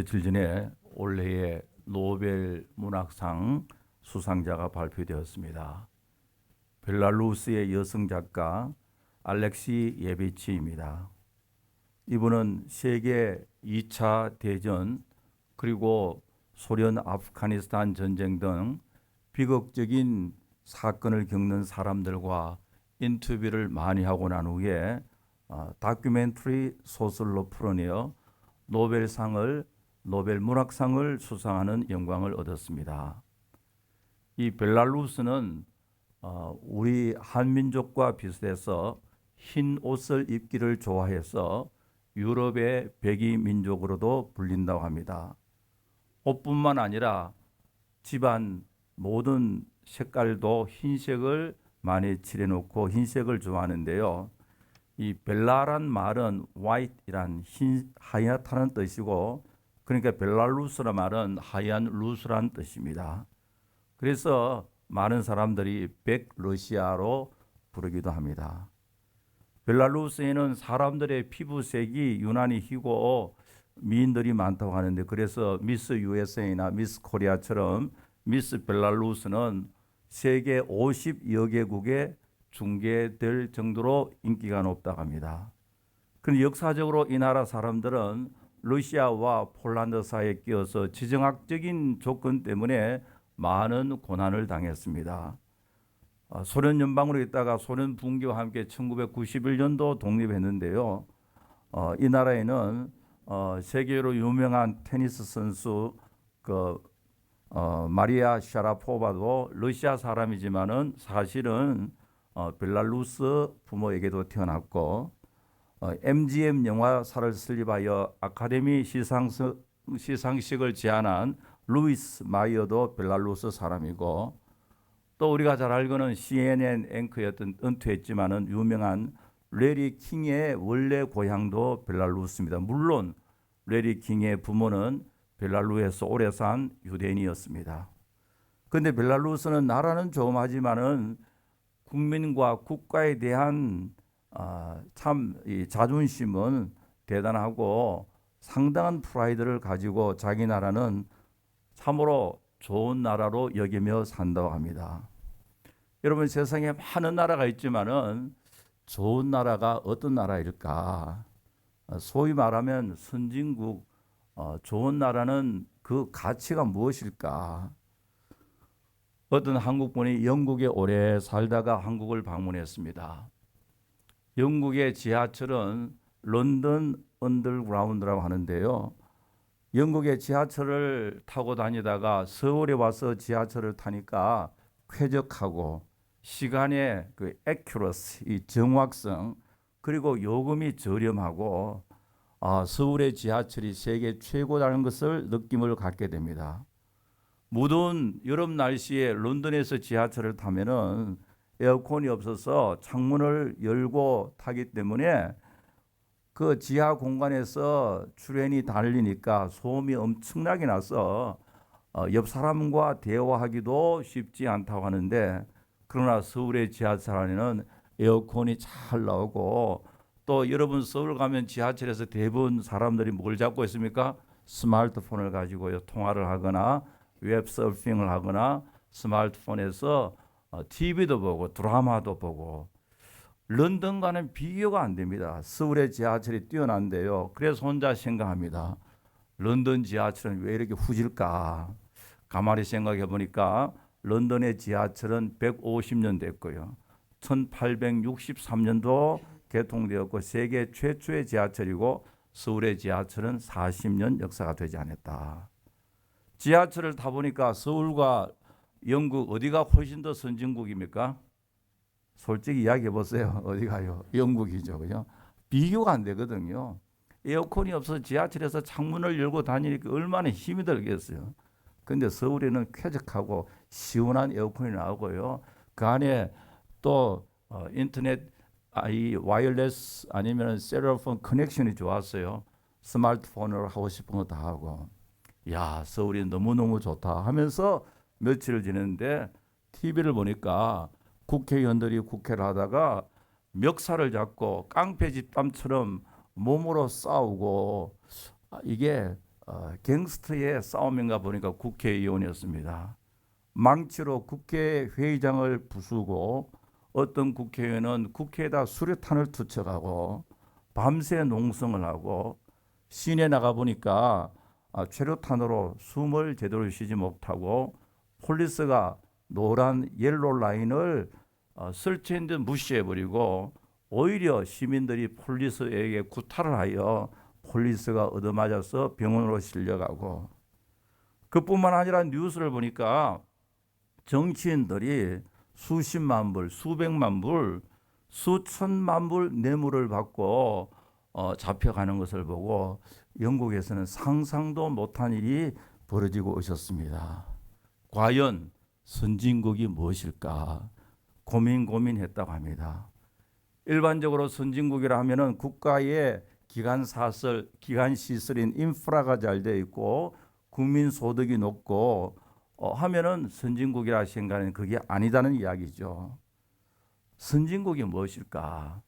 며칠 전에 올해의 노벨 문학상 수상자가 발표되었습니다. 벨라루스의 여성 작가 알렉시 예비치입니다. 이분은 세계 2차 대전 그리고 소련 아프가니스탄 전쟁 등 비극적인 사건을 겪는 사람들과 인터뷰를 많이 하고 난 후에 다큐멘터리 소설로 풀어내어 노벨 문학상을 수상하는 영광을 얻었습니다. 이 벨라루스는 우리 한민족과 비슷해서 흰 옷을 입기를 좋아해서 유럽의 백의 민족으로도 불린다고 합니다. 옷뿐만 아니라 집안 모든 색깔도 흰색을 많이 칠해놓고 흰색을 좋아하는데요. 이 벨라란 말은 white이란 하얗다는 뜻이고, 그러니까 벨라루스란 말은 하얀 루스란 뜻입니다. 그래서 많은 사람들이 백러시아로 부르기도 합니다. 벨라루스에는 사람들의 피부색이 유난히 희고 미인들이 많다고 하는데, 그래서 미스 USA나 미스 코리아처럼 미스 벨라루스는 세계 50여 개국에 중계될 정도로 인기가 높다고 합니다. 그런데 역사적으로 이 나라 사람들은 러시아와 폴란드 사이에 끼어서 지정학적인 조건 때문에 많은 고난을 당했습니다. 소련 연방으로 있다가 소련 붕괴와 함께 1991년도 독립했는데요. 이 나라에는 세계로 유명한 테니스 선수 마리아 샤라포바도 러시아 사람이지만은 사실은 벨라루스 부모에게도 태어났고, MGM 영화사를 설립하여 아카데미 시상식을 제안한 루이스 마이어도 벨라루스 사람이고, 또 우리가 잘 알고는 CNN 앵커였던 은퇴했지만은 유명한 레리 킹의 원래 고향도 벨라루스입니다. 물론 레리 킹의 부모는 벨라루스에서 오래 산 유대인이었습니다. 그런데 벨라루스는 나라는 조그마하지만은 국민과 국가에 대한 이 자존심은 대단하고 상당한 프라이드를 가지고 자기 나라는 참으로 좋은 나라로 여기며 산다고 합니다. 여러분, 세상에 많은 나라가 있지만은 좋은 나라가 어떤 나라일까? 소위 말하면 선진국, 좋은 나라는 그 가치가 무엇일까? 어떤 한국분이 영국에 오래 살다가 한국을 방문했습니다. 영국의 지하철은 런던 언더그라운드라고 하는데요. 영국의 지하철을 타고 다니다가 서울에 와서 지하철을 타니까 쾌적하고 시간의 그 accuracy, 이 정확성, 그리고 요금이 저렴하고 서울의 지하철이 세계 최고라는 것을 느낌을 갖게 됩니다. 무더운 여름 날씨에 런던에서 지하철을 타면은 에어컨이 없어서 창문을 열고 타기 때문에 그 지하 공간에서 트레인이 달리니까 소음이 엄청나게 나서 옆 사람과 대화하기도 쉽지 않다고 하는데, 그러나 서울의 지하철 안에는 에어컨이 잘 나오고, 또 여러분 서울 가면 지하철에서 대부분 사람들이 뭘 잡고 있습니까? 스마트폰을 가지고요, 통화를 하거나 웹서핑을 하거나 스마트폰에서 TV도 보고 드라마도 보고. 런던과는 비교가 안 됩니다. 서울의 지하철이 뛰어난데요. 그래서 혼자 생각합니다. 런던 지하철은 왜 이렇게 후질까? 가만히 생각해 보니까 런던의 지하철은 150년 됐고요. 1863년도 개통되었고 세계 최초의 지하철이고, 서울의 지하철은 40년 역사가 되지 않았다. 지하철을 타보니까 서울과 영국 어디가 훨씬 더 선진국입니까? 솔직히 이야기해 보세요. 어디 가요? 영국이죠. 그죠? 비교가 안 되거든요. 에어컨이 없어서 지하철에서 창문을 열고 다니니까 얼마나 힘이 들겠어요. 그런데 서울에는 쾌적하고 시원한 에어컨이 나오고요. 그 안에 또 인터넷, 이 와이어리스 아니면 셀룰폰 커넥션이 좋았어요. 스마트폰으로 하고 싶은 거 다 하고. 야, 서울이 너무너무 좋다 하면서 며칠을 지냈는데 TV를 보니까 국회의원들이 국회를 하다가 멱살을 잡고 깡패 집단처럼 몸으로 싸우고, 이게 갱스터의 싸움인가 보니까 국회의원이었습니다. 망치로 국회 회의장을 부수고 어떤 국회의원은 국회에다 수류탄을 투척하고 밤새 농성을 하고 시내 나가 보니까 최루탄으로 숨을 제대로 쉬지 못하고 폴리스가 노란 옐로 라인을 설치한 듯 무시해버리고 오히려 시민들이 폴리스에게 구타를 하여 폴리스가 얻어맞아서 병원으로 실려가고, 그뿐만 아니라 뉴스를 보니까 정치인들이 수십만 불, 수백만 불, 수천만 불 뇌물을 받고 잡혀가는 것을 보고 영국에서는 상상도 못한 일이 벌어지고 있었습니다. 과연 선진국이 무엇일까 고민했다고 합니다. 일반적으로 선진국이라 하면은 국가의 기관 시설인 인프라가 잘 되어 있고 국민 소득이 높고 하면은 선진국이라 생각하는 그게 아니다는 이야기죠. 선진국이 무엇일까?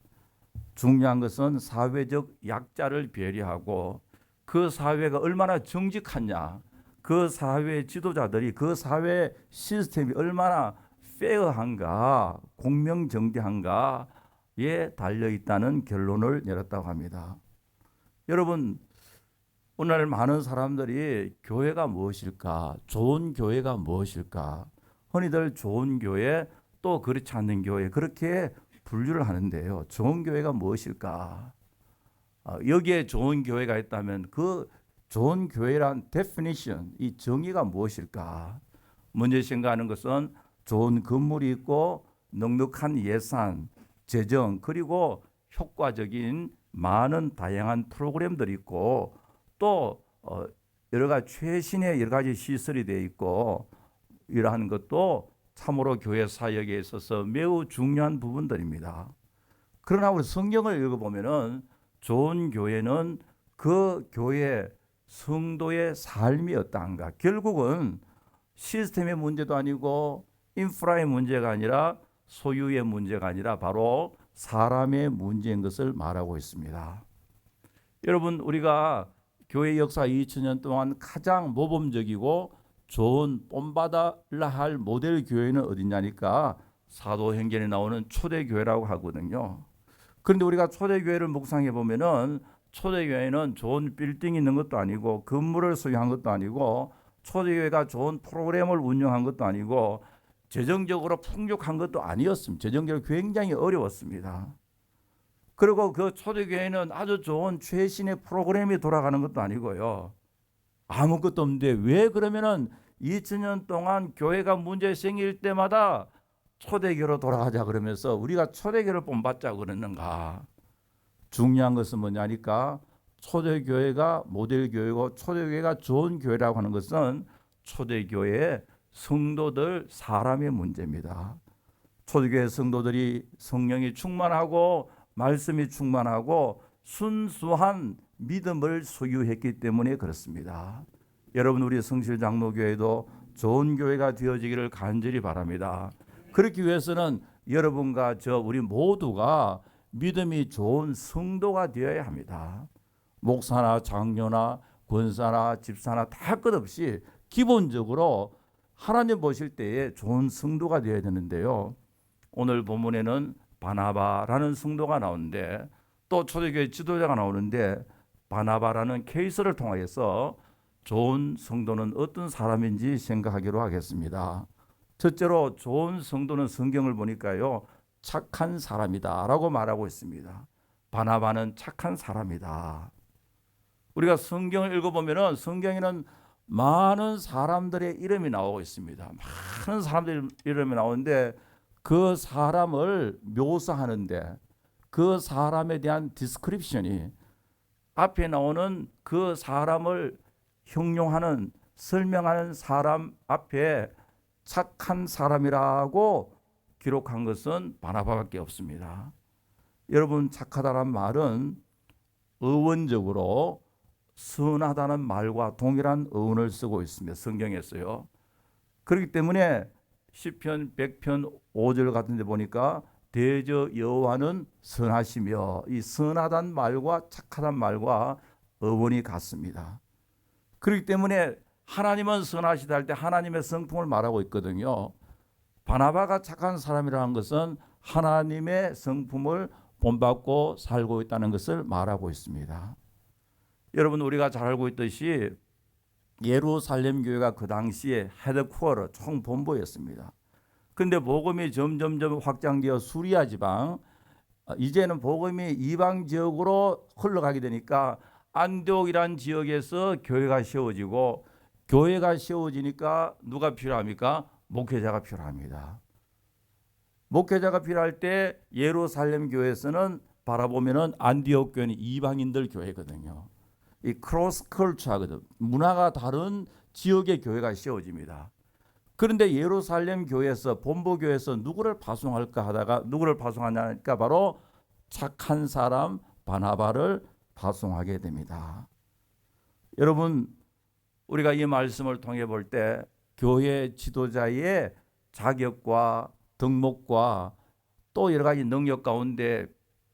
중요한 것은 사회적 약자를 배려하고 그 사회가 얼마나 정직하냐, 그 사회 지도자들이 그 사회 시스템이 얼마나 페어한가, 공명정대한가에 달려있다는 결론을 내렸다고 합니다. 여러분, 오늘 많은 사람들이 교회가 무엇일까, 좋은 교회가 무엇일까, 흔히들 좋은 교회 또 그렇지 않는 교회 그렇게 분류를 하는데요. 좋은 교회가 무엇일까? 여기에 좋은 교회가 있다면 그 좋은 교회란 definition, 이 정의가 무엇일까? 먼저 생각하는 것은 좋은 건물이 있고 넉넉한 예산, 재정, 그리고 효과적인 많은 다양한 프로그램들이 있고 또 여러 가지 최신의 여러 가지 시설이 되어 있고, 이러한 것도 참으로 교회 사역에 있어서 매우 중요한 부분들입니다. 그러나 우리 성경을 읽어보면은 좋은 교회는 그 교회 성도의 삶이 어떠한가, 결국은 시스템의 문제도 아니고 인프라의 문제가 아니라 소유의 문제가 아니라 바로 사람의 문제인 것을 말하고 있습니다. 여러분, 우리가 교회 역사 2000년 동안 가장 모범적이고 좋은 본받아야 할 모델 교회는 어디냐니까 사도행전에 나오는 초대교회라고 하거든요. 그런데 우리가 초대교회를 묵상해 보면은 초대교회는 좋은 빌딩이 있는 것도 아니고 건물을 소유한 것도 아니고 초대교회가 좋은 프로그램을 운영한 것도 아니고 재정적으로 풍족한 것도 아니었습니다. 재정적으로 굉장히 어려웠습니다. 그리고 그 초대교회는 아주 좋은 최신의 프로그램이 돌아가는 것도 아니고요. 아무것도 없는데 왜 그러면은 2000년 동안 교회가 문제 생길 때마다 초대교회로 돌아가자 그러면서 우리가 초대교회를 본받자 그러는가? 중요한 것은 뭐냐니까 초대교회가 모델교회고 초대교회가 좋은 교회라고 하는 것은 초대교회의 성도들 사람의 문제입니다. 초대교회 성도들이 성령이 충만하고 말씀이 충만하고 순수한 믿음을 소유했기 때문에 그렇습니다. 여러분, 우리 성실장로교회도 좋은 교회가 되어지기를 간절히 바랍니다. 그렇기 위해서는 여러분과 우리 모두가 믿음이 좋은 성도가 되어야 합니다. 목사나 장로나 권사나 집사나 다 끝없이 기본적으로 하나님 보실 때에 좋은 성도가 되어야 되는데요. 오늘 본문에는 바나바라는 성도가 나오는데 또 초대교회 지도자가 나오는데 바나바라는 케이스를 통해서 좋은 성도는 어떤 사람인지 생각하기로 하겠습니다. 첫째로 좋은 성도는 성경을 보니까요, 착한 사람이다 라고 말하고 있습니다. 바나바는 착한 사람이다. 우리가 성경을 읽어보면 성경에는 많은 사람들의 이름이 나오고 있습니다. 많은 사람들의 이름이 나오는데 그 사람을 묘사하는데 그 사람에 대한 디스크립션이 앞에 나오는 그 사람을 형용하는 설명하는 사람 앞에 착한 사람이라고 기록한 것은 바나바밖에 없습니다. 여러분, 착하다는 말은 어원적으로 선하다는 말과 동일한 어원을 쓰고 있습니다. 성경에서요. 그렇기 때문에 시편 100편 5절 같은 데 보니까 대저 여호와는 선하시며, 이 선하다는 말과 착하다는 말과 어원이 같습니다. 그렇기 때문에 하나님은 선하시다 할 때 하나님의 성품을 말하고 있거든요. 바나바가 착한 사람이라는 것은 하나님의 성품을 본받고 살고 있다는 것을 말하고 있습니다. 여러분, 우리가 잘 알고 있듯이 예루살렘 교회가 그 당시에 헤드쿼터 총본부였습니다. 그런데 복음이 점점점 확장되어 수리아 지방, 이제는 복음이 이방 지역으로 흘러가게 되니까 안디옥이라는 지역에서 교회가 세워지고, 교회가 세워지니까 누가 필요합니까? 목회자가 필요합니다. 목회자가 필요할 때 예루살렘 교회에서는 바라보면은 안디옥 교회는 이방인들 교회거든요. 이 크로스 컬처거든. 문화가 다른 지역의 교회가 세워집니다. 그런데 예루살렘 교회에서 본부 교회에서 누구를 파송할까 하다가 누구를 파송하냐니까 바로 착한 사람 바나바를 파송하게 됩니다. 여러분, 우리가 이 말씀을 통해 볼 때 교회 지도자의 자격과 덕목과 또 여러 가지 능력 가운데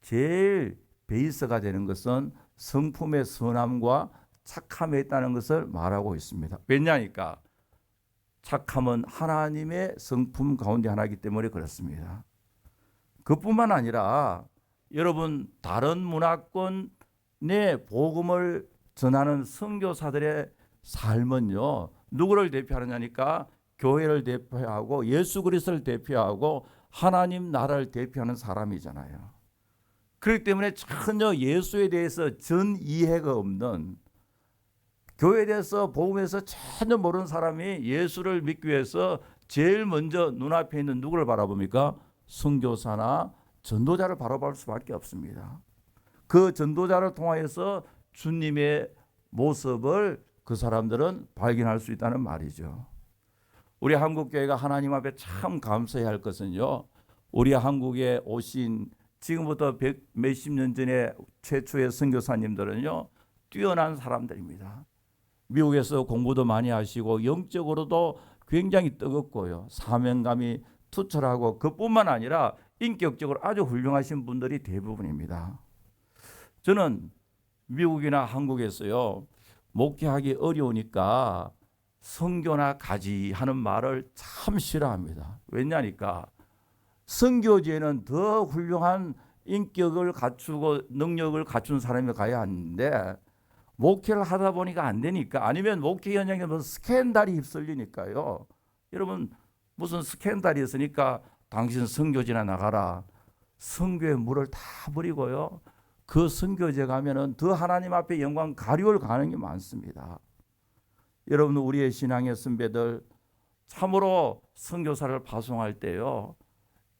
제일 베이스가 되는 것은 성품의 선함과 착함에 있다는 것을 말하고 있습니다. 왜냐니까 착함은 하나님의 성품 가운데 하나이기 때문에 그렇습니다. 그뿐만 아니라 여러분, 다른 문화권의 복음을 전하는 선교사들의 삶은요, 누구를 대표하느냐니까 교회를 대표하고 예수 그리스도를 대표하고 하나님 나라를 대표하는 사람이잖아요. 그렇기 때문에 전혀 예수에 대해서 전 이해가 없는, 교회에 대해서 복음에서 전혀 모르는 사람이 예수를 믿기 위해서 제일 먼저 눈앞에 있는 누구를 바라봅니까? 선교사나 전도자를 바라볼 수밖에 없습니다. 그 전도자를 통하여서 주님의 모습을 그 사람들은 발견할 수 있다는 말이죠. 우리 한국교회가 하나님 앞에 참 감사해야 할 것은요, 우리 한국에 오신 지금부터 몇십 년 전에 최초의 선교사님들은요, 뛰어난 사람들입니다. 미국에서 공부도 많이 하시고 영적으로도 굉장히 뜨겁고요, 사명감이 투철하고, 그뿐만 아니라 인격적으로 아주 훌륭하신 분들이 대부분입니다. 저는 미국이나 한국에서요, 목회하기 어려우니까 선교나 가지 하는 말을 참 싫어합니다. 왜냐니까 선교지에는 더 훌륭한 인격을 갖추고 능력을 갖춘 사람이 가야 하는데 목회를 하다 보니까 안 되니까, 아니면 목회 현장에 무슨 스캔들이 휩쓸리니까요. 여러분, 무슨 스캔들이 있으니까 당신 선교지나 나가라. 선교의 물을 다 버리고요, 그 선교제 가면은 더 하나님 앞에 영광 가리울 가능이 많습니다. 여러분, 우리의 신앙의 선배들 참으로 선교사를 파송할 때요,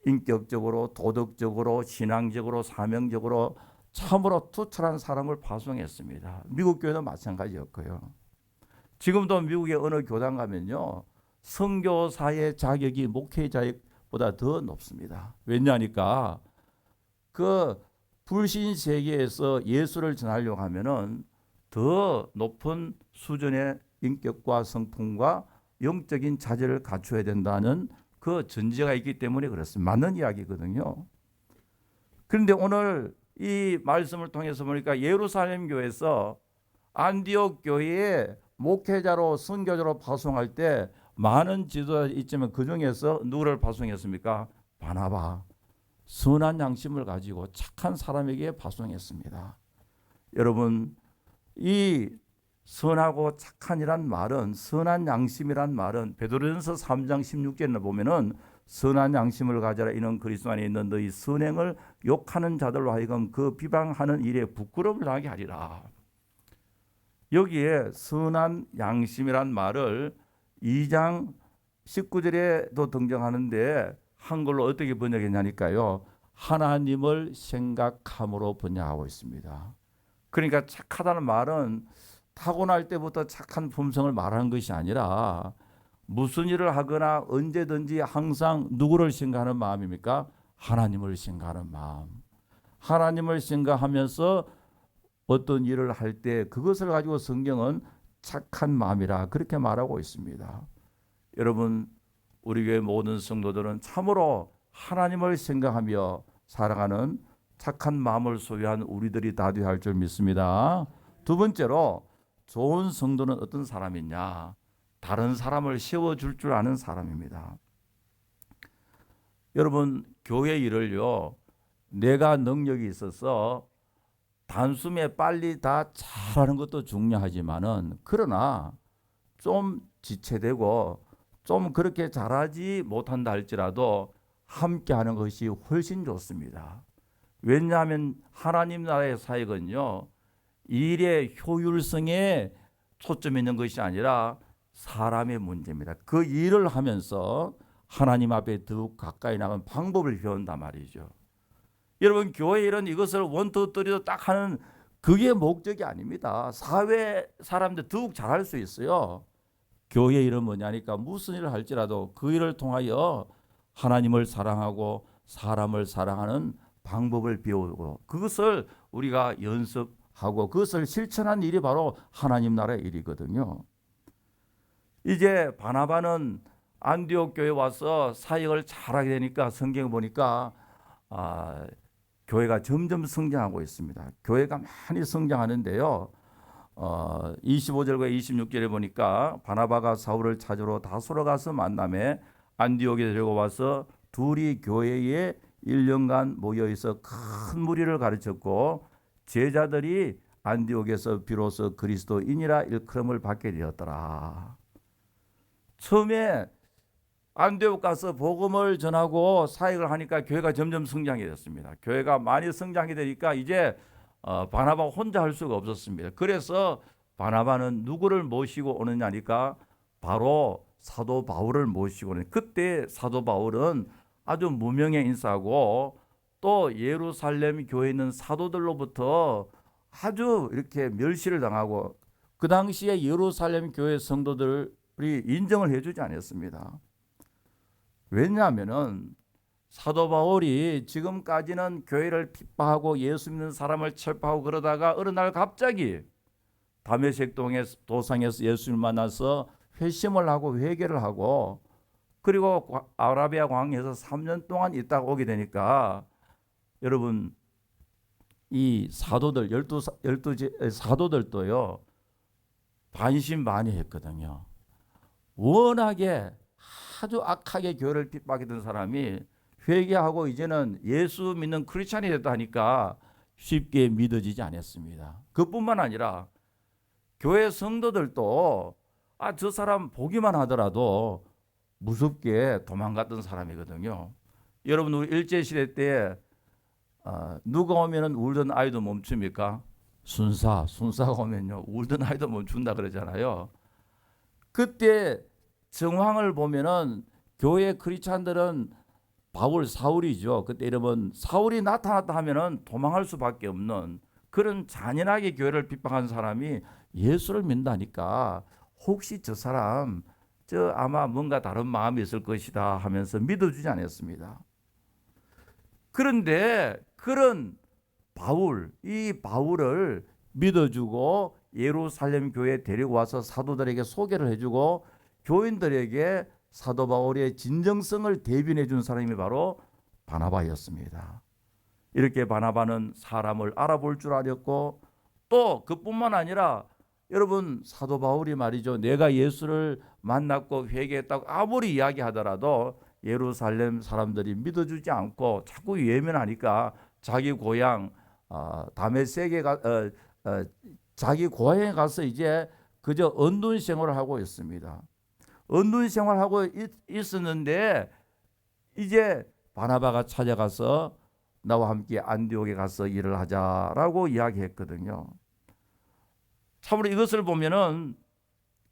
인격적으로, 도덕적으로, 신앙적으로, 사명적으로 참으로 투철한 사람을 파송했습니다. 미국 교회도 마찬가지였고요. 지금도 미국의 어느 교단 가면요, 선교사의 자격이 목회 자격보다 더 높습니다. 왜냐니까 그 불신 세계에서 예수를 전하려고 하면은 더 높은 수준의 인격과 성품과 영적인 자질을 갖춰야 된다는 그 전제가 있기 때문에 그렇습니다. 맞는 이야기거든요. 그런데 오늘 이 말씀을 통해서 보니까 예루살렘 교회에서 안디옥 교회에 목회자로 선교자로 파송할 때 많은 지도자 있지만 그 중에서 누구를 파송했습니까? 바나바. 선한 양심을 가지고 착한 사람에게 파송했습니다. 여러분, 이 선하고 착한이란 말은, 선한 양심이란 말은 베드로전서 3장 16절에 보면은 선한 양심을 가져라, 이는 그리스도 안에 있는 너희 선행을 욕하는 자들로 하여금 그 비방하는 일에 부끄러움을 당하게 하리라. 여기에 선한 양심이란 말을 2장 19절에도 등장하는데 한글로 어떻게 번역했냐니까요, 하나님을 생각함으로 번역하고 있습니다. 그러니까 착하다는 말은 타고날 때부터 착한 품성을 말하는 것이 아니라 무슨 일을 하거나 언제든지 항상 누구를 생각하는 마음입니까? 하나님을 생각하는 마음. 하나님을 생각하면서 어떤 일을 할 때 그것을 가지고 성경은 착한 마음이라 그렇게 말하고 있습니다. 여러분, 우리 교회 모든 성도들은 참으로 하나님을 생각하며 살아가는 착한 마음을 소유한 우리들이 다 되어야 할 줄 믿습니다. 두 번째로 좋은 성도는 어떤 사람이냐? 다른 사람을 세워줄 줄 아는 사람입니다. 여러분, 교회 일을요, 내가 능력이 있어서 단숨에 빨리 다 잘하는 것도 중요하지만은, 그러나 좀 지체되고 좀 그렇게 잘하지 못한다 할지라도 함께 하는 것이 훨씬 좋습니다. 왜냐하면 하나님 나라의 사역은요, 일의 효율성에 초점이 있는 것이 아니라 사람의 문제입니다. 그 일을 하면서 하나님 앞에 더욱 가까이 나가는 방법을 배운단 말이죠. 여러분, 교회 일은 이것을 원투쓰리도 딱 하는 그게 목적이 아닙니다. 사회 사람들 더욱 잘할 수 있어요. 교회 일은 뭐냐니까 무슨 일을 할지라도 그 일을 통하여 하나님을 사랑하고 사람을 사랑하는 방법을 배우고 그것을 우리가 연습하고 그것을 실천한 일이 바로 하나님 나라의 일이거든요. 이제 바나바는 안디옥 교회에 와서 사역을 잘하게 되니까 성경을 보니까 교회가 점점 성장하고 있습니다. 교회가 많이 성장하는데요. 25절과 26절에 보니까 바나바가 사울을 찾으러 다소로 가서 만남에 안디옥에 데리고 와서 둘이 교회에 1년간 모여있어 큰 무리를 가르쳤고 제자들이 안디옥에서 비로소 그리스도인이라 일컬음을 받게 되었더라. 처음에 안디옥 가서 복음을 전하고 사역을 하니까 교회가 점점 성장이 됐습니다. 교회가 많이 성장이 되니까 이제 바나바 혼자 할 수가 없었습니다. 그래서 바나바는 누구를 모시고 오느냐니까 바로 사도 바울을 모시고 오는. 그때 사도 바울은 아주 무명의 인사고 또 예루살렘 교회에 있는 사도들로부터 아주 이렇게 멸시를 당하고 그 당시에 예루살렘 교회 성도들이 인정을 해주지 않았습니다. 왜냐하면은 사도 바울이 지금까지는 교회를 핍박하고 예수 믿는 사람을 체포하고 그러다가 어느 날 갑자기 다메섹 도상에서 예수를 만나서 회심을 하고 회개를 하고 그리고 아라비아 광야에서 3년 동안 있다가 오게 되니까 여러분 이 사도들 12 사도들도요 반신반의했거든요. 워낙에 아주 악하게 교회를 핍박했던 사람이 회개하고 이제는 예수 믿는 크리스찬이 됐다 하니까 쉽게 믿어지지 않았습니다. 그뿐만 아니라 교회 성도들도 저 사람 보기만 하더라도 무섭게 도망갔던 사람이거든요. 여러분 우리 일제시대 때 누가 오면은 울던 아이도 멈춥니까? 순사가 오면요 울던 아이도 멈춘다 그러잖아요. 그때 정황을 보면은 교회 크리스찬들은 사울이죠. 그때 이름은 사울이 나타났다 하면은 도망할 수밖에 없는 그런 잔인하게 교회를 핍박한 사람이 예수를 믿다니까 혹시 저 사람 아마 뭔가 다른 마음이 있을 것이다 하면서 믿어주지 않았습니다. 그런데 그런 이 바울을 믿어주고 예루살렘 교회에 데리고 와서 사도들에게 소개를 해주고 교인들에게 사도 바울의 진정성을 대변해 준 사람이 바로 바나바였습니다. 이렇게 바나바는 사람을 알아볼 줄 알았고 또 그뿐만 아니라 여러분 사도 바울이 말이죠. 내가 예수를 만났고 회개했다고 아무리 이야기하더라도 예루살렘 사람들이 믿어주지 않고 자꾸 외면하니까 자기 고향 다메섹에 자기 고향에 가서 이제 그저 언둔 생활을 하고 있습니다. 언둔 생활하고 있었는데 이제 바나바가 찾아가서 나와 함께 안디옥에 가서 일을 하자라고 이야기했거든요. 참으로 이것을 보면은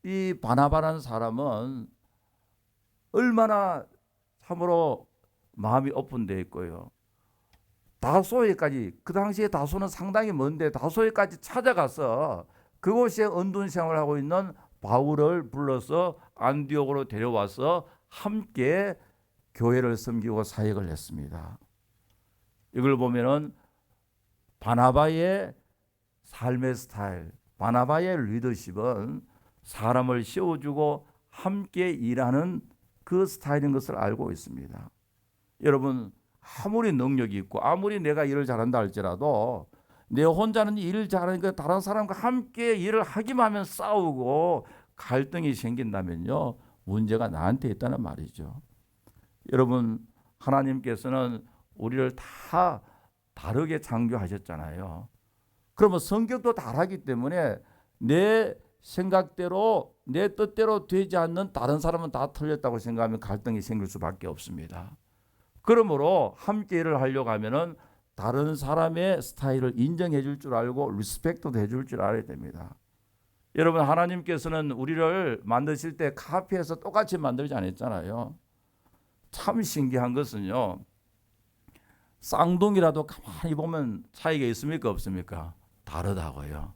이 바나바라는 사람은 얼마나 참으로 마음이 오픈되어 있고요. 다소에까지 그 당시에 다소는 상당히 먼데 다소에까지 찾아가서 그곳에 언둔 생활을 하고 있는 바울을 불러서 안디옥으로 데려와서 함께 교회를 섬기고 사역을 했습니다. 이걸 보면은 바나바의 삶의 스타일, 바나바의 리더십은 사람을 세워주고 함께 일하는 그 스타일인 것을 알고 있습니다. 여러분 아무리 능력이 있고 아무리 내가 일을 잘한다 할지라도 내 혼자는 일을 잘하니까 다른 사람과 함께 일을 하기만 하면 싸우고 갈등이 생긴다면요, 문제가 나한테 있다는 말이죠. 여러분, 하나님께서는 우리를 다 다르게 창조하셨잖아요. 그러면 성격도 다르기 때문에 내 생각대로 내 뜻대로 되지 않는 다른 사람은 다 틀렸다고 생각하면 갈등이 생길 수밖에 없습니다. 그러므로 함께 일을 하려고 하면은 다른 사람의 스타일을 인정해 줄 줄 알고 리스펙트도 해 줄 줄 알아야 됩니다. 여러분, 하나님께서는 우리를 만드실 때 카피해서 똑같이 만들지 않았잖아요. 참 신기한 것은요, 쌍둥이라도 가만히 보면 차이가 있습니까 없습니까? 다르다고요.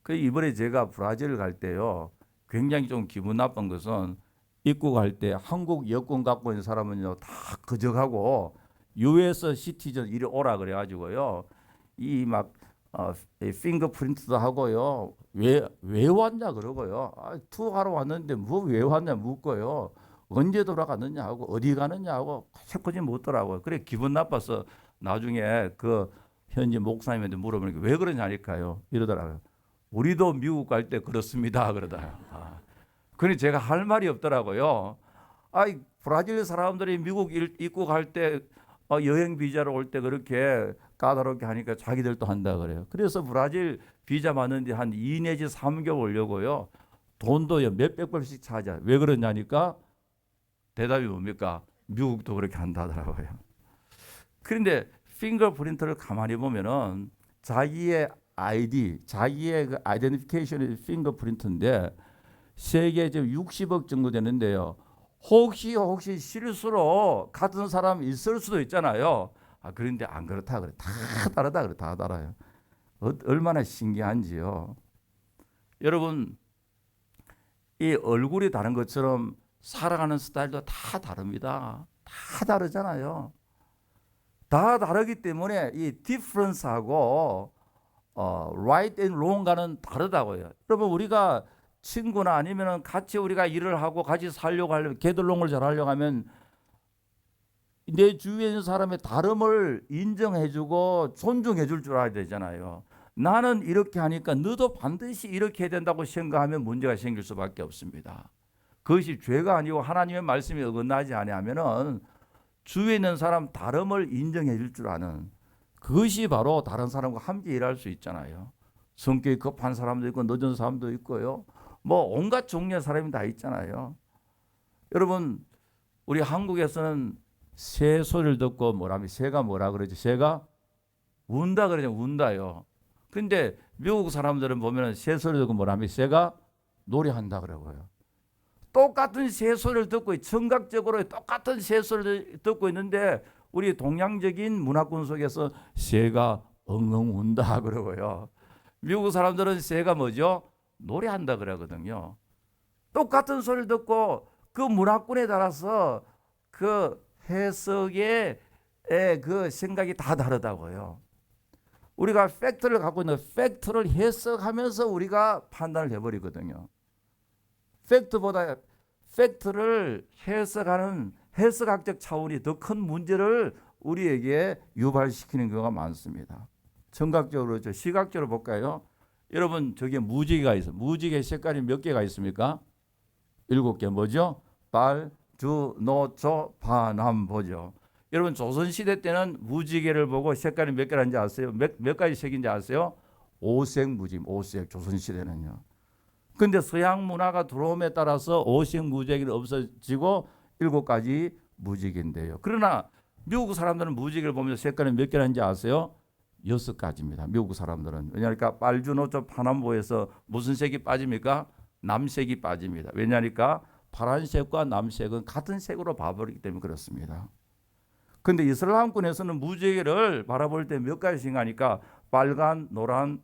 그 이번에 제가 브라질 갈 때요, 굉장히 좀 기분 나쁜 것은 입국할 때 한국 여권 갖고 있는 사람은요 다 거적하고 US 시티즌 이리 오라 그래가지고요, 이 막 핑거프린트도 하고요, 왜 왔냐 그러고요, 투어하러 왔는데 뭐 왜 왔냐 묻고요, 언제 돌아갔느냐 하고 어디 가느냐 하고 새꼬지 묻더라고요. 그래 기분 나빠서 나중에 그 현지 목사님한테 물어보니까 왜 그러냐니까요, 이러더라고요. 우리도 미국 갈 때 그렇습니다 그러더라고요. 그러니 제가 할 말이 없더라고요. 브라질 사람들이 미국 입국할 때 여행 비자로 올 때 그렇게 까다롭게 하니까 자기들도 한다 그래요. 그래서 브라질 비자 받는데 한 2 내지 3개월 오려고요, 돈도 몇백 불씩 차자. 왜 그러냐니까 대답이 뭡니까? 미국도 그렇게 한다 하더라고요. 그런데 핑거프린트를 가만히 보면은 자기의 아이디, 자기의 그 아이덴티피케이션이 핑거프린트인데 세계 지금 60억 정도 되는데요. 혹시 실수로 같은 사람이 있을 수도 있잖아요. 그런데 안 그렇다 그래. 다 다르다 그래. 다 달라요. 얼마나 신기한지요. 여러분, 이 얼굴이 다른 것처럼 살아가는 스타일도 다 다릅니다. 다 다르잖아요. 다 다르기 때문에 이 difference하고 right and wrong과는 다르다고요. 여러분, 우리가 친구나 아니면 같이 우리가 일을 하고 같이 살려고 하려면, 게들롱을 잘 하려고 하면 내 주위에 있는 사람의 다름을 인정해주고 존중해줄 줄 알아야 되잖아요. 나는 이렇게 하니까 너도 반드시 이렇게 해야 된다고 생각하면 문제가 생길 수밖에 없습니다. 그것이 죄가 아니고 하나님의 말씀이 어긋나지 아니하면은 주위에 있는 사람 다름을 인정해줄 줄 아는, 그것이 바로 다른 사람과 함께 일할 수 있잖아요. 성격이 급한 사람도 있고 늦은 사람도 있고요. 뭐 온갖 종류의 사람이 다 있잖아요. 여러분, 우리 한국에서는 새 소리를 듣고 뭐라면 새가 뭐라 그러지? 새가 운다 그러죠. 운다요. 근데 미국 사람들은 보면은 새 소리 듣고 뭐라면 새가 노래한다 그러고요. 똑같은 새 소리를 듣고 청각적으로 똑같은 새 소리를 듣고 있는데 우리 동양적인 문화권 속에서 새가 엉엉 운다 그러고요. 미국 사람들은 새가 뭐죠? 노래한다 그러거든요. 똑같은 소리를 듣고 그 문화권에 따라서 그 해석의 그 생각이 다 다르다고요. 우리가 팩트를 갖고 있는 팩트를 해석하면서 우리가 판단을 해버리거든요. 팩트보다 팩트를 해석하는 해석학적 차원이 더 큰 문제를 우리에게 유발시키는 경우가 많습니다. 청각적으로, 시각적으로 볼까요? 여러분, 저게 무지개가 있어요. 무지개 색깔이 몇 개가 있습니까? 7개. 뭐죠? 빨, 주, 노, 조, 파, 남 보죠. 여러분, 조선시대 때는 무지개를 보고 색깔이 몇 개라는지 아세요? 몇 가지 색인지 아세요? 5색 무지개, 5색, 조선시대는요. 근데 서양 문화가 들어옴에 따라서 5색 무지개는 없어지고 7가지 무지개인데요. 그러나 미국 사람들은 무지개를 보면 색깔이 몇 개라는지 아세요? 6가지입니다. 미국 사람들은. 왜냐하니까 빨주노초 파남보에서 무슨 색이 빠집니까? 남색이 빠집니다. 왜냐하니까 파란색과 남색은 같은 색으로 봐버리기 때문에 그렇습니다. 근데 이슬람권에서는 무지개를 바라볼 때 몇 가지 생각하니까 빨간, 노란,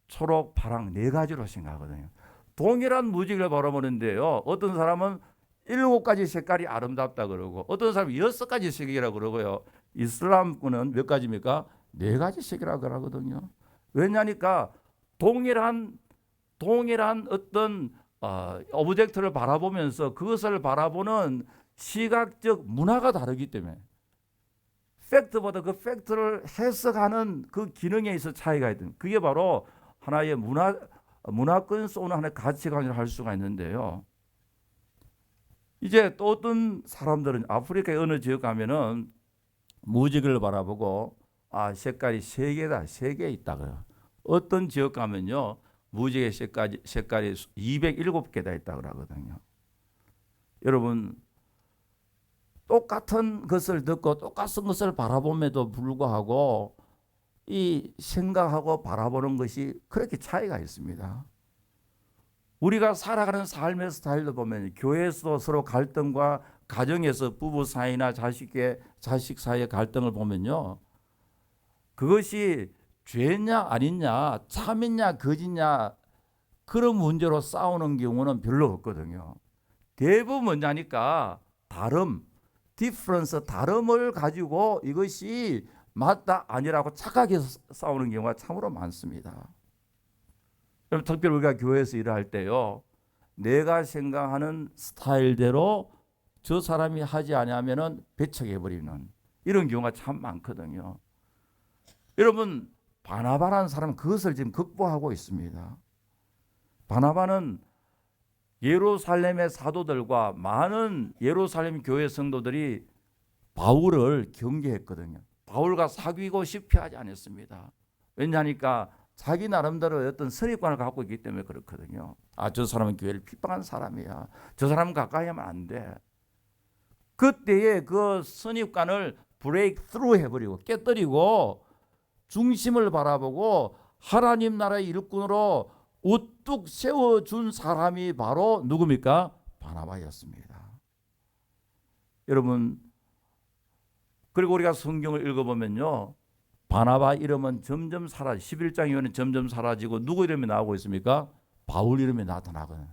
초록, 파랑 4가지로 생각하거든요. 동일한 무지개를 바라보는데요, 어떤 사람은 7가지 색깔이 아름답다 그러고 어떤 사람은 6가지 색이라고 그러고요. 이슬람권은 몇 가지입니까? 4가지 색이라고 그러거든요. 왜냐하니까 동일한 어떤 오브젝트를 바라보면서 그것을 바라보는 시각적 문화가 다르기 때문에, 팩트보다 그 팩트를 해석하는 그 기능에 있어 차이가 있던, 그게 바로 하나의 문화권 쏘는 하나의 가치관을 할 수가 있는데요. 이제 또 어떤 사람들은 아프리카의 어느 지역 가면은 무지개를 바라보고 색깔이 세 개다, 세 개 있다 그래요. 어떤 지역 가면요 무지개 색깔이 207개다 있다 그러거든요. 여러분, 똑같은 것을 듣고 똑같은 것을 바라봄에도 불구하고 이 생각하고 바라보는 것이 그렇게 차이가 있습니다. 우리가 살아가는 삶의 스타일도 보면 교회에서도 서로 갈등과 가정에서 부부 사이나 자식 사이의 갈등을 보면요, 그것이 죄냐 아니냐, 참이냐 거짓냐 그런 문제로 싸우는 경우는 별로 없거든요. 대부분 뭐냐니까 다름을 가지고 이것이 맞다 아니라고 착각해서 싸우는 경우가 참으로 많습니다. 특별히 우리가 교회에서 일을 할 때요, 내가 생각하는 스타일대로 저 사람이 하지 않으면 배척해버리는 이런 경우가 참 많거든요. 여러분, 바나바라는 사람은 그것을 지금 극복하고 있습니다. 바나바는 예루살렘의 사도들과 많은 예루살렘 교회 성도들이 바울을 경계했거든요. 바울과 사귀고 싶어 하지 않았습니다. 왜냐하니까 자기 나름대로 어떤 선입관을 갖고 있기 때문에 그렇거든요. 저 사람은 교회를 핍박한 사람이야, 저 사람은 가까이 하면 안 돼. 그때의 그 선입관을 브레이크 스루 해버리고 깨뜨리고 중심을 바라보고 하나님 나라의 일꾼으로 우뚝 세워준 사람이 바로 누굽니까? 바나바였습니다. 여러분, 그리고 우리가 성경을 읽어보면요, 바나바 이름은 점점 11장 이후에는 점점 사라지고 누구 이름이 나오고 있습니까? 바울 이름이 나타나거든요.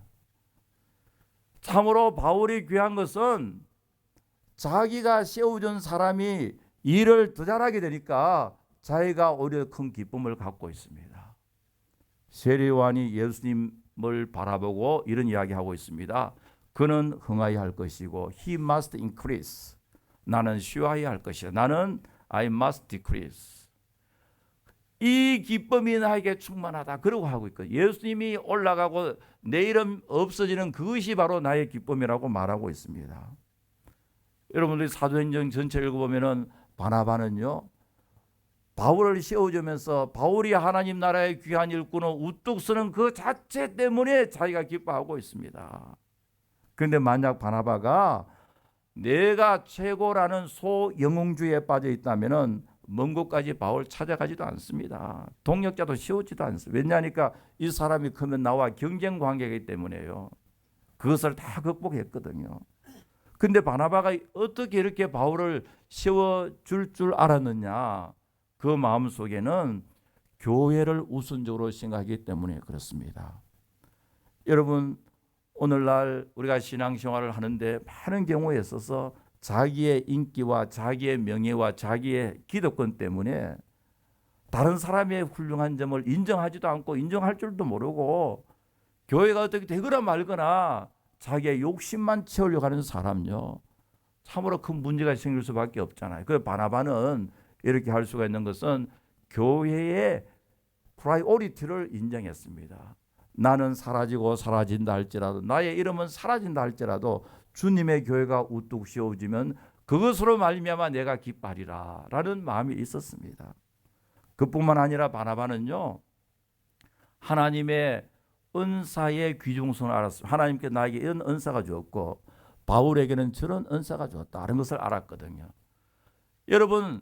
참으로 바울이 귀한 것은 자기가 세워준 사람이 일을 더 잘하게 되니까 자기가 오히려 큰 기쁨을 갖고 있습니다. 세례요한이 예수님을 바라보고 이런 이야기하고 있습니다. 그는 흥하여 할 것이고 He must increase. 나는 쉬어야 할 것이야. 나는 I must decrease. 이 기쁨이 나에게 충만하다. 그러고 하고 있거든요. 예수님이 올라가고 내 이름 없어지는 그것이 바로 나의 기쁨이라고 말하고 있습니다. 여러분들이 사도행전 전체를 읽어보면 바나바는요, 바울을 세워주면서 바울이 하나님 나라의 귀한 일꾼을 우뚝 서는 그 자체 때문에 자기가 기뻐하고 있습니다. 그런데 만약 바나바가 내가 최고라는 소영웅주의에 빠져 있다면 먼 곳까지 바울 찾아가지도 않습니다. 동역자도 세우지도 않습니다. 왜냐하니까 이 사람이 크면 나와 경쟁 관계이기 때문에요. 그것을 다 극복했거든요. 근데 바나바가 어떻게 이렇게 바울을 세워줄 줄 알았느냐? 그 마음속에는 교회를 우선적으로 생각하기 때문에 그렇습니다. 여러분, 오늘날 우리가 신앙생활을 하는데 많은 경우에 있어서 자기의 인기와 자기의 명예와 자기의 기득권 때문에 다른 사람의 훌륭한 점을 인정하지도 않고 인정할 줄도 모르고 교회가 어떻게 되거나 말거나 자기의 욕심만 채우려고 하는 사람요, 참으로 큰 문제가 생길 수밖에 없잖아요. 그래서 바나바는 이렇게 할 수가 있는 것은 교회의 프라이오리티를 인정했습니다. 나는 사라지고 사라진다 할지라도, 나의 이름은 사라진다 할지라도 주님의 교회가 우뚝 세워지면 그것으로 말미암아 내가 기뻐하리라 라는 마음이 있었습니다. 그뿐만 아니라 바나바는요, 하나님의 은사의 귀중성을 알았습니다. 하나님께 나에게 이런 은사가 주었고 바울에게는 저런 은사가 주었다 하는 것을 알았거든요. 여러분,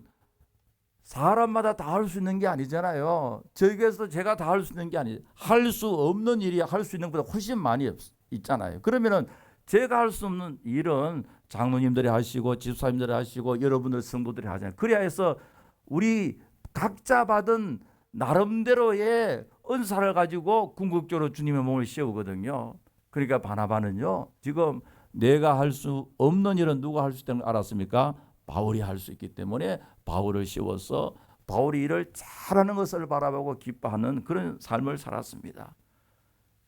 사람마다 다 할 수 있는 게 아니잖아요. 저에게서 제가 다 할 수 있는 게 아니에요. 할 수 없는 일이 할 수 있는 것보다 훨씬 많이 있잖아요. 그러면은 제가 할 수 없는 일은 장로님들이 하시고 집사님들이 하시고 여러분들 성도들이 하잖아요. 그래야 해서 우리 각자 받은 나름대로의 은사를 가지고 궁극적으로 주님의 몸을 세우거든요. 그러니까 바나바는요, 지금 내가 할 수 없는 일은 누가 할 수 있다는 걸 알았습니까? 바울이 할 수 있기 때문에 바울을 세워서 바울이 일을 잘하는 것을 바라보고 기뻐하는 그런 삶을 살았습니다.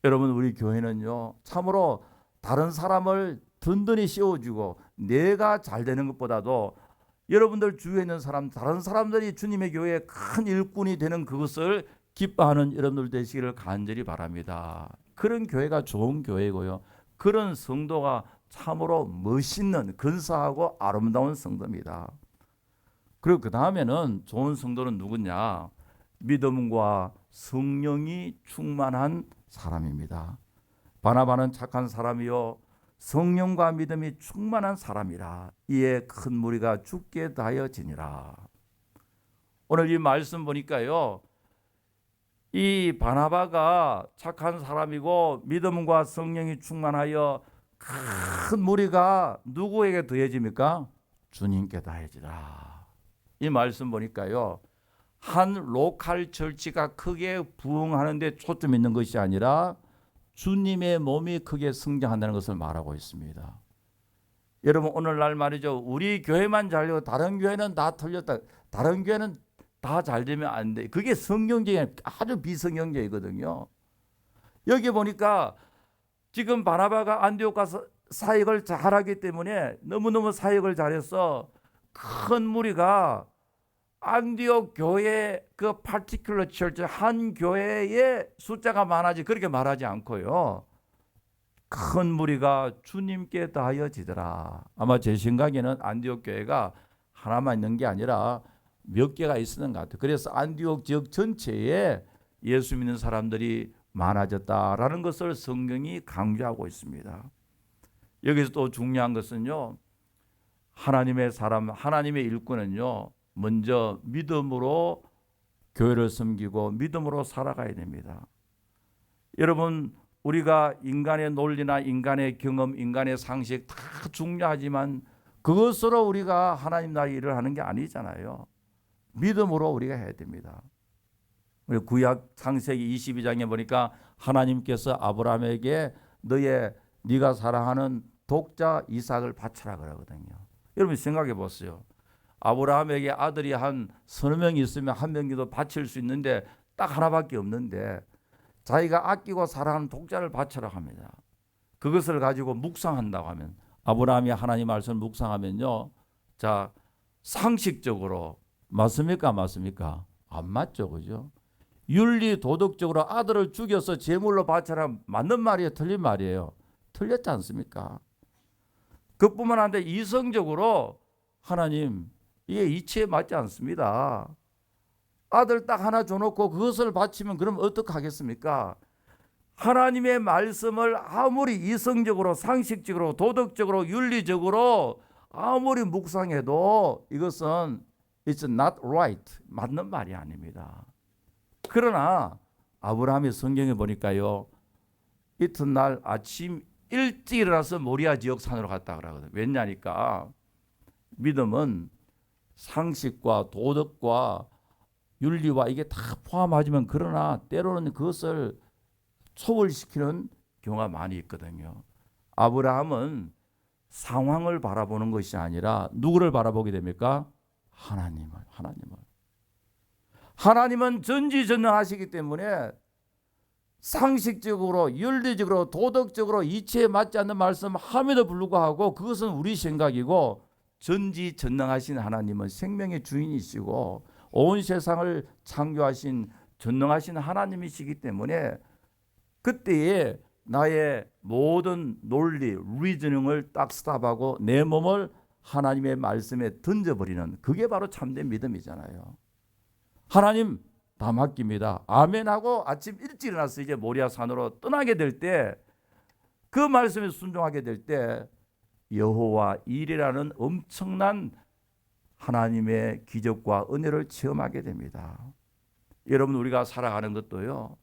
여러분, 우리 교회는요, 참으로 다른 사람을 든든히 세워주고 내가 잘 되는 것보다도 여러분들 주위에 있는 사람, 다른 사람들이 주님의 교회에 큰 일꾼이 되는 그것을 기뻐하는 여러분들 되시기를 간절히 바랍니다. 그런 교회가 좋은 교회고요. 그런 성도가 참으로 멋있는 근사하고 아름다운 성도입니다. 그리고 그 다음에는 좋은 성도는 누구냐? 믿음과 성령이 충만한 사람입니다. 바나바는 착한 사람이요 성령과 믿음이 충만한 사람이라 이에 큰 무리가 죽게 다하여지니라. 오늘 이 말씀 보니까요, 이 바나바가 착한 사람이고 믿음과 성령이 충만하여 큰 무리가 누구에게 더해집니까? 주님께 더해지라. 이 말씀 보니까요, 한 로컬 처치가 크게 부흥하는 데 초점 있는 것이 아니라 주님의 몸이 크게 성장한다는 것을 말하고 있습니다. 여러분, 오늘날 말이죠, 우리 교회만 잘 되고 다른 교회는 다 틀렸다, 다른 교회는 다 잘 되면 안 돼. 그게 성경적인 아주 비성경적이거든요. 여기 보니까 지금 바나바가 안디옥 가서 사역을 잘하기 때문에 너무너무 사역을 잘해서 큰 무리가 안디옥 교회 그 파티큘러 철치 한 교회의 숫자가 많아지 그렇게 말하지 않고요, 큰 무리가 주님께 다하여지더라. 아마 제 생각에는 안디옥 교회가 하나만 있는 게 아니라 몇 개가 있었는 것 같아요. 그래서 안디옥 지역 전체에 예수 믿는 사람들이 많아졌다라는 것을 성경이 강조하고 있습니다. 여기서 또 중요한 것은요, 하나님의 사람, 하나님의 일꾼은요, 먼저 믿음으로 교회를 섬기고 믿음으로 살아가야 됩니다. 여러분, 우리가 인간의 논리나 인간의 경험, 인간의 상식 다 중요하지만 그것으로 우리가 하나님 나라의 일을 하는 게 아니잖아요. 믿음으로 우리가 해야 됩니다. 우리 구약 창세기 22장에 보니까 하나님께서 아브라함에게 네가 사랑하는 독자 이삭을 바쳐라 그러거든요. 여러분 생각해 보세요. 아브라함에게 아들이 한 서너 명 있으면 한 명이라도 바칠 수 있는데 딱 하나밖에 없는데 자기가 아끼고 사랑하는 독자를 바쳐라 합니다. 그것을 가지고 묵상한다고 하면, 아브라함이 하나님 말씀을 묵상하면요, 자, 상식적으로 맞습니까? 맞습니까? 안 맞죠, 그죠? 윤리 도덕적으로 아들을 죽여서 제물로 바쳐라, 맞는 말이에요, 틀린 말이에요? 틀렸지 않습니까? 그뿐만 아니라 이성적으로 하나님, 이게 이치에 맞지 않습니다. 아들 딱 하나 줘놓고 그것을 바치면 그럼 어떡하겠습니까? 하나님의 말씀을 아무리 이성적으로, 상식적으로, 도덕적으로, 윤리적으로 아무리 묵상해도 이것은 It's not right. 맞는 말이 아닙니다. 그러나 아브라함이 성경에 보니까요, 이튿날 아침 일찍 일어나서 모리아 지역 산으로 갔다 그러거든요. 왜냐니까 믿음은 상식과 도덕과 윤리와 이게 다 포함하지만 그러나 때로는 그것을 초월시키는 경우가 많이 있거든요. 아브라함은 상황을 바라보는 것이 아니라 누구를 바라보게 됩니까? 하나님은 전지전능하시기 때문에 상식적으로, 윤리적으로, 도덕적으로 이치에 맞지 않는 말씀함에도 불구하고 그것은 우리 생각이고, 전지전능하신 하나님은 생명의 주인이시고 온 세상을 창조하신 전능하신 하나님이시기 때문에 그때에 나의 모든 논리, 리즈닝을 딱 스탑하고 내 몸을 하나님의 말씀에 던져버리는, 그게 바로 참된 믿음이잖아요. 하나님 다 맡깁니다, 아멘하고 아침 일찍 일어나서 이제 모리아 산으로 떠나게 될 때, 그 말씀에 순종하게 될 때 여호와 일이라는 엄청난 하나님의 기적과 은혜를 체험하게 됩니다. 여러분, 우리가 살아가는 것도요,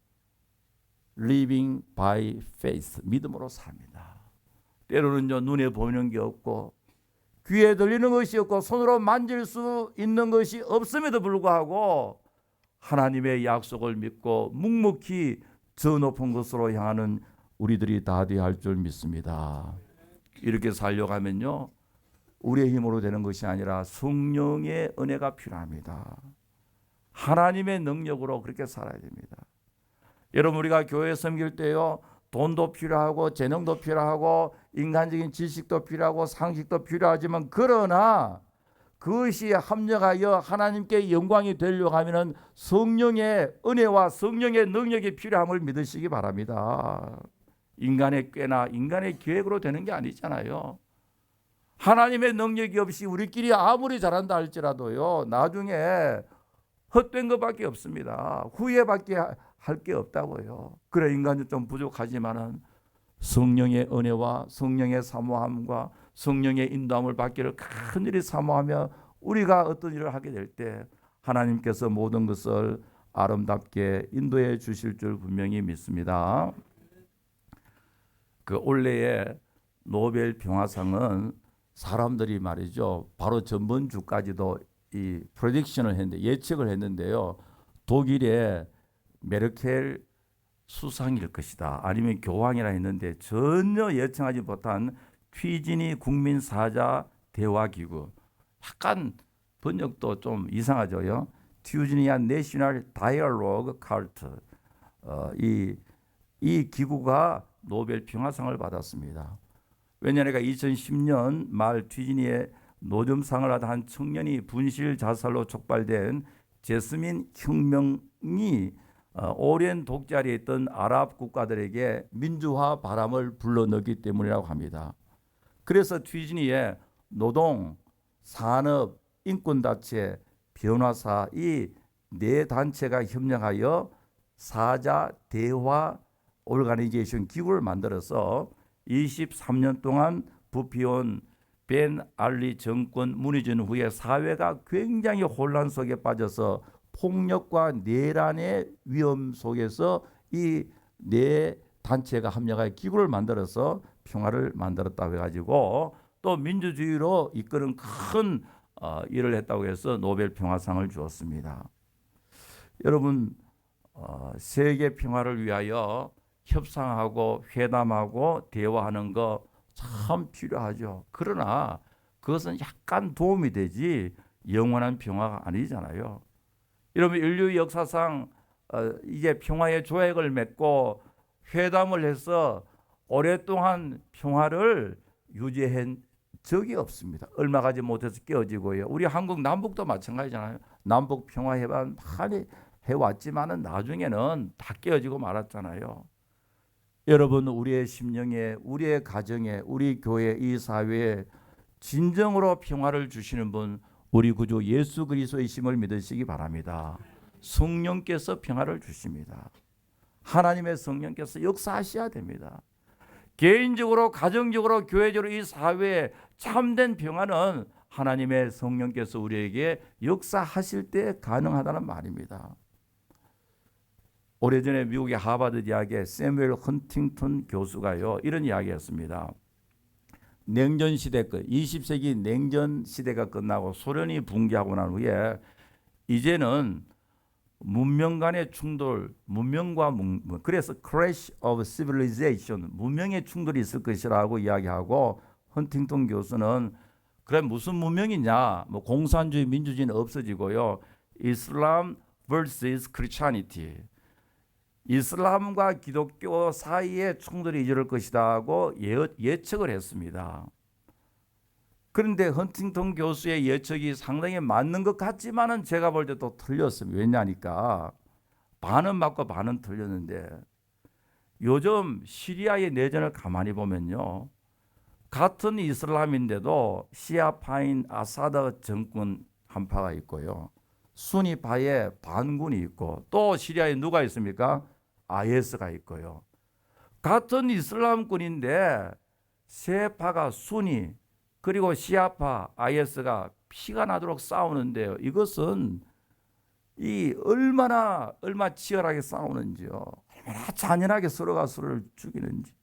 living by faith, 믿음으로 삽니다. 때로는요, 눈에 보이는 게 없고 귀에 들리는 것이 없고 손으로 만질 수 있는 것이 없음에도 불구하고 하나님의 약속을 믿고 묵묵히 저 높은 곳으로 향하는 우리들이 다 되어야 할 줄 믿습니다. 이렇게 살려가면요, 우리의 힘으로 되는 것이 아니라 성령의 은혜가 필요합니다. 하나님의 능력으로 그렇게 살아야 됩니다. 여러분, 우리가 교회 섬길 때요, 돈도 필요하고 재능도 필요하고 인간적인 지식도 필요하고 상식도 필요하지만, 그러나 그것이 합력하여 하나님께 영광이 되려고 하면은 성령의 은혜와 성령의 능력이 필요함을 믿으시기 바랍니다. 인간의 꾀나 인간의 계획으로 되는 게 아니잖아요. 하나님의 능력이 없이 우리끼리 아무리 잘한다 할지라도요, 나중에 헛된 것밖에 없습니다. 후회밖에 할 게 없다고요. 그래, 인간은 좀 부족하지만은 성령의 은혜와 성령의 사모함과 성령의 인도함을 받기를 간절히 사모하며 우리가 어떤 일을 하게 될 때 하나님께서 모든 것을 아름답게 인도해 주실 줄 분명히 믿습니다. 그 올해의 노벨 평화상은 사람들이 말이죠, 바로 전번주까지도 이 프레딕션을 했는데, 예측을 했는데요, 독일의 메르켈 수상일 것이다, 아니면 교황이라 했는데 전혀 예측하지 못한 튀지니 국민사자 대화기구, 약간 번역도 좀 이상하죠요. 튀지니안 내셔널 다이얼로그 카르트, 이 기구가 노벨 평화상을 받았습니다. 왜냐하면 2010년 말 튀지니에 노점상을 하던 한 청년이 분실 자살로 촉발된 제스민 혁명이 오랜 독자리에 있던 아랍 국가들에게 민주화 바람을 불러넣기 때문이라고 합니다. 그래서 튀지니의 노동, 산업, 인권단체, 변호사 이 네 단체가 협력하여 사자 대화 오르가니제이션 기구를 만들어서 23년 동안 부피온 벤 알리 정권 무너진 후에 사회가 굉장히 혼란 속에 빠져서 폭력과 내란의 위험 속에서 이 네 단체가 합력하여 기구를 만들어서 평화를 만들었다고 해가지고 또 민주주의로 이끄는 큰 일을 했다고 해서 노벨 평화상을 주었습니다. 여러분, 세계 평화를 위하여 협상하고 회담하고 대화하는 거 참 필요하죠. 그러나 그것은 약간 도움이 되지 영원한 평화가 아니잖아요. 여러분, 인류 역사상 이제 평화의 조약을 맺고 회담을 해서 오랫동안 평화를 유지한 적이 없습니다. 얼마 가지 못해서 깨어지고요. 우리 한국 남북도 마찬가지잖아요. 남북 평화 회담 많이 해왔지만은 나중에는 다 깨어지고 말았잖아요. 여러분, 우리의 심령에, 우리의 가정에, 우리 교회, 이 사회에 진정으로 평화를 주시는 분, 우리 구주 예수 그리스도이심을 믿으시기 바랍니다. 성령께서 평화를 주십니다. 하나님의 성령께서 역사하셔야 됩니다. 개인적으로, 가정적으로, 교회적으로 이 사회에 참된 평화는 하나님의 성령께서 우리에게 역사하실 때 가능하다는 말입니다. 오래전에 미국의 하버드 대학의 세뮤얼 헌팅턴 교수가요, 이런 이야기했습니다. 냉전 시대, 20세기 냉전 시대가 끝나고 소련이 붕괴하고 난 후에 이제는 문명 간의 충돌, 문명과 그래서 crash of civilization, 문명의 충돌이 있을 것이라고 이야기하고, 헌팅턴 교수는 그래 무슨 문명이냐, 뭐 공산주의, 민주주의는 없어지고요, 이슬람 vs Christianity, 이슬람과 기독교 사이에 충돌이 이를 것이다 하고 예측을 했습니다. 그런데 헌팅턴 교수의 예측이 상당히 맞는 것 같지만은 제가 볼 때도 틀렸습니다. 왜냐니까 반은 맞고 반은 틀렸는데, 요즘 시리아의 내전을 가만히 보면요, 같은 이슬람인데도 시아파인 아사드 정권 한파가 있고요, 수니파의 반군이 있고, 또 시리아에 누가 있습니까? IS가 있고요. 같은 이슬람군인데 세 파가 수니 그리고 시아파 IS가 피가 나도록 싸우는데요, 이것은 얼마 치열하게 싸우는지요, 얼마나 잔인하게 서로가 서로를 죽이는지.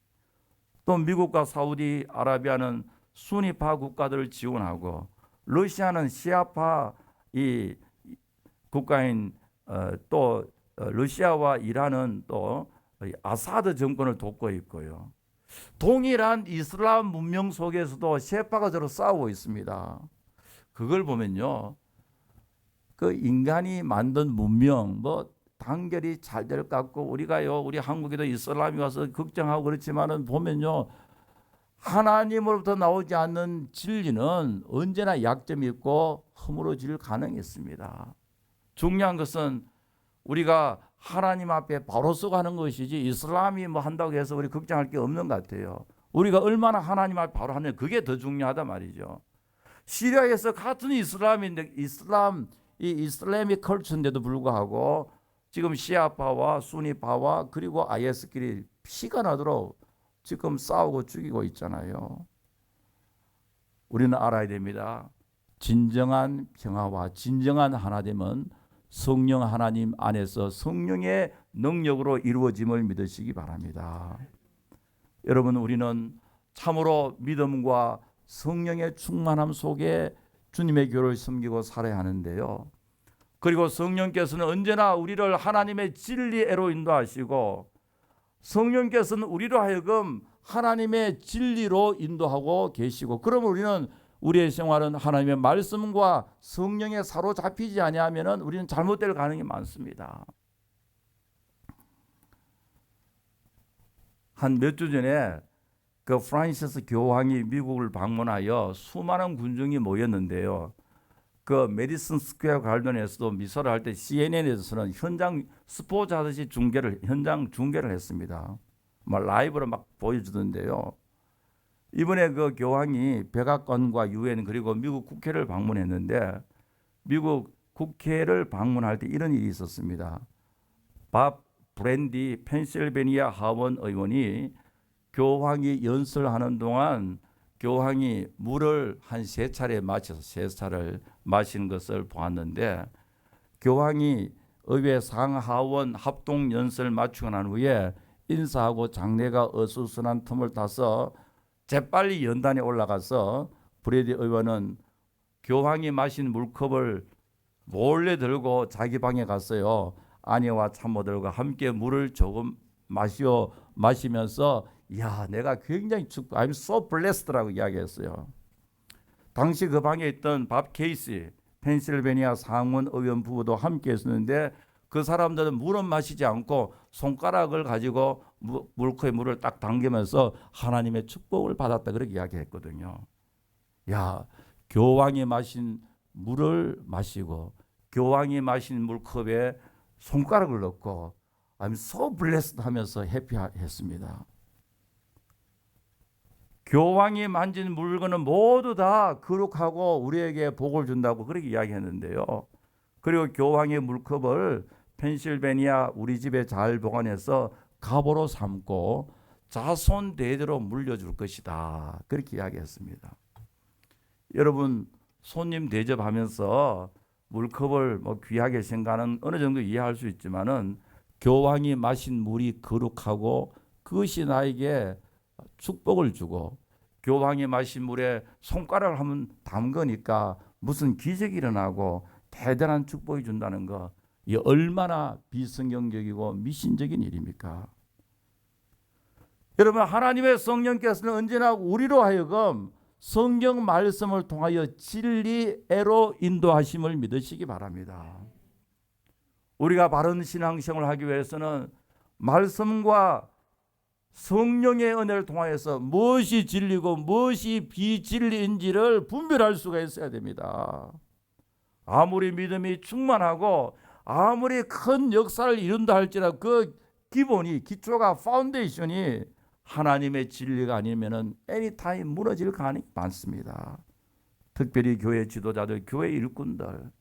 또 미국과 사우디아라비아는 수니파 국가들을 지원하고, 러시아는 시아파 이 국가인 또 러시아와 이란은 또 아사드 정권을 돕고 있고요. 동일한 이슬람 문명 속에서도 세파가 서로 싸우고 있습니다. 그걸 보면요, 그 인간이 만든 문명 뭐 단결이 잘 될 것 같고, 우리가요, 우리 한국에도 이슬람이 와서 걱정하고 그렇지만은 보면요, 하나님으로부터 나오지 않는 진리는 언제나 약점이 있고 허물어질 가능이 있습니다. 중요한 것은 우리가 하나님 앞에 바로 서가는 것이지 이슬람이 뭐 한다고 해서 우리 걱정할 게 없는 것 같아요. 우리가 얼마나 하나님 앞에 바로 하느냐 그게 더 중요하단 말이죠. 시리아에서 같은 이슬람인데 이슬람이 컬처인데도 불구하고 지금 시아파와 수니파와 그리고 IS끼리 피가 나도록 지금 싸우고 죽이고 있잖아요. 우리는 알아야 됩니다. 진정한 평화와 진정한 하나됨은 성령 하나님 안에서 성령의 능력으로 이루어짐을 믿으시기 바랍니다. 여러분, 우리는 참으로 믿음과 성령의 충만함 속에 주님의 교를 섬기고 살아야 하는데요. 그리고 성령께서는 언제나 우리를 하나님의 진리로 인도하시고 성령께서는 우리로 하여금 하나님의 진리로 인도하고 계시고, 그러면 우리는 우리의 생활은 하나님의 말씀과 성령에 사로잡히지 아니하면 우리는 잘못될 가능성이 많습니다. 한 몇 주 전에 그 프란시스 교황이 미국을 방문하여 수많은 군중이 모였는데요. 그 메디슨 스퀘어 가든에서도 미사를 할 때 CNN에서는 현장 스포츠 하듯이 현장 중계를 했습니다. 막 라이브로 막 보여주던데요. 이번에 그 교황이 백악관과 유엔 그리고 미국 국회를 방문했는데 미국 국회를 방문할 때 이런 일이 있었습니다. 밥 브랜디 펜실베니아 하원 의원이 교황이 연설하는 동안 교황이 물을 한 3차례 마셔서 3차를 마시는 것을 보았는데, 교황이 의회 상하원 합동 연설 마치고 난 후에 인사하고 장례가 어수선한 틈을 타서 재빨리 연단에 올라가서 브래디 의원은 교황이 마신 물컵을 몰래 들고 자기 방에 갔어요. 아내와 참모들과 함께 물을 조금 마시면서 야, 내가 굉장히 I'm so blessed라고 이야기했어요. 당시 그 방에 있던 밥 케이시 펜실베니아 상원 의원 부부도 함께 있었는데 그 사람들은 물은 마시지 않고 손가락을 가지고 물컵에 물을 딱 당기면서 하나님의 축복을 받았다 그렇게 이야기했거든요. 야, 교황이 마신 물을 마시고 교황이 마신 물컵에 손가락을 넣고 I'm so blessed 하면서 해피했습니다. 교황이 만진 물건은 모두 다 거룩하고 우리에게 복을 준다고 그렇게 이야기했는데요. 그리고 교황의 물컵을 펜실베니아 우리 집에 잘 보관해서 갑오로 삼고 자손 대대로 물려줄 것이다 그렇게 이야기했습니다. 여러분, 손님 대접하면서 물컵을 뭐 귀하게 생각하는 어느 정도 이해할 수 있지만은 교황이 마신 물이 거룩하고 그것이 나에게 축복을 주고 교황이 마신 물에 손가락을 한번 담그니까 무슨 기적이 일어나고 대단한 축복이 준다는 거, 이 얼마나 비성경적이고 미신적인 일입니까? 여러분, 하나님의 성령께서는 언제나 우리로 하여금 성경 말씀을 통하여 진리로 인도하심을 믿으시기 바랍니다. 우리가 바른 신앙생활을 하기 위해서는 말씀과 성령의 은혜를 통하여서 무엇이 진리고 무엇이 비진리인지를 분별할 수가 있어야 됩니다. 아무리 믿음이 충만하고 아무리 큰 역사를 이룬다 할지라도 그 기초가 파운데이션이 하나님의 진리가 아니면 애니타임 무너질 가능성이 많습니다. 특별히 교회 지도자들, 교회 일꾼들,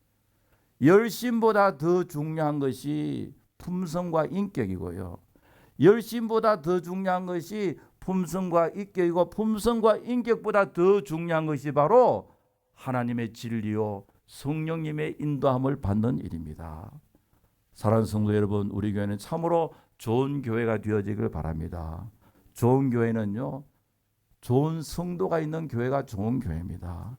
열심보다 더 중요한 것이 품성과 인격이고요. 열심보다 더 중요한 것이 품성과 인격이고 품성과 인격보다 더 중요한 것이 바로 하나님의 진리요 성령님의 인도함을 받는 일입니다. 사랑하는 성도 여러분, 우리 교회는 참으로 좋은 교회가 되어지길 바랍니다. 좋은 교회는요, 좋은 성도가 있는 교회가 좋은 교회입니다.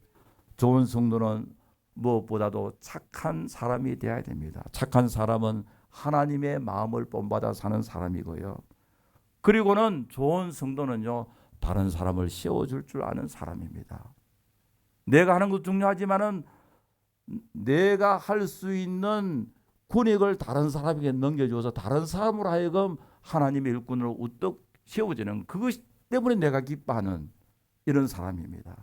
좋은 성도는 무엇보다도 착한 사람이 되어야 됩니다. 착한 사람은 하나님의 마음을 본받아 사는 사람이고요. 그리고는 좋은 성도는요, 다른 사람을 세워줄 줄 아는 사람입니다. 내가 하는 것도 중요하지만은 내가 할 수 있는 권익을 다른 사람에게 넘겨줘서 다른 사람으로 하여금 하나님의 일꾼으로 우뚝 세워지는 그것 때문에 내가 기뻐하는 이런 사람입니다.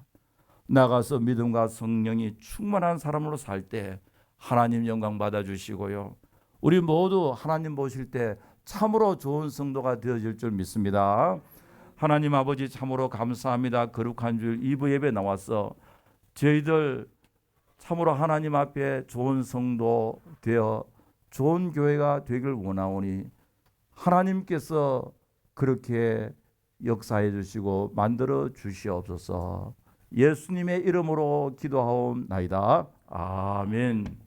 나가서 믿음과 성령이 충만한 사람으로 살 때 하나님 영광 받아주시고요. 우리 모두 하나님 보실 때 참으로 좋은 성도가 되어질 줄 믿습니다. 하나님 아버지 참으로 감사합니다. 거룩한 주일 2부 예배 나와서 저희들 참으로 하나님 앞에 좋은 성도 되어 좋은 교회가 되길 원하오니 하나님께서 그렇게 역사해 주시고 만들어 주시옵소서. 예수님의 이름으로 기도하옵나이다. 아멘.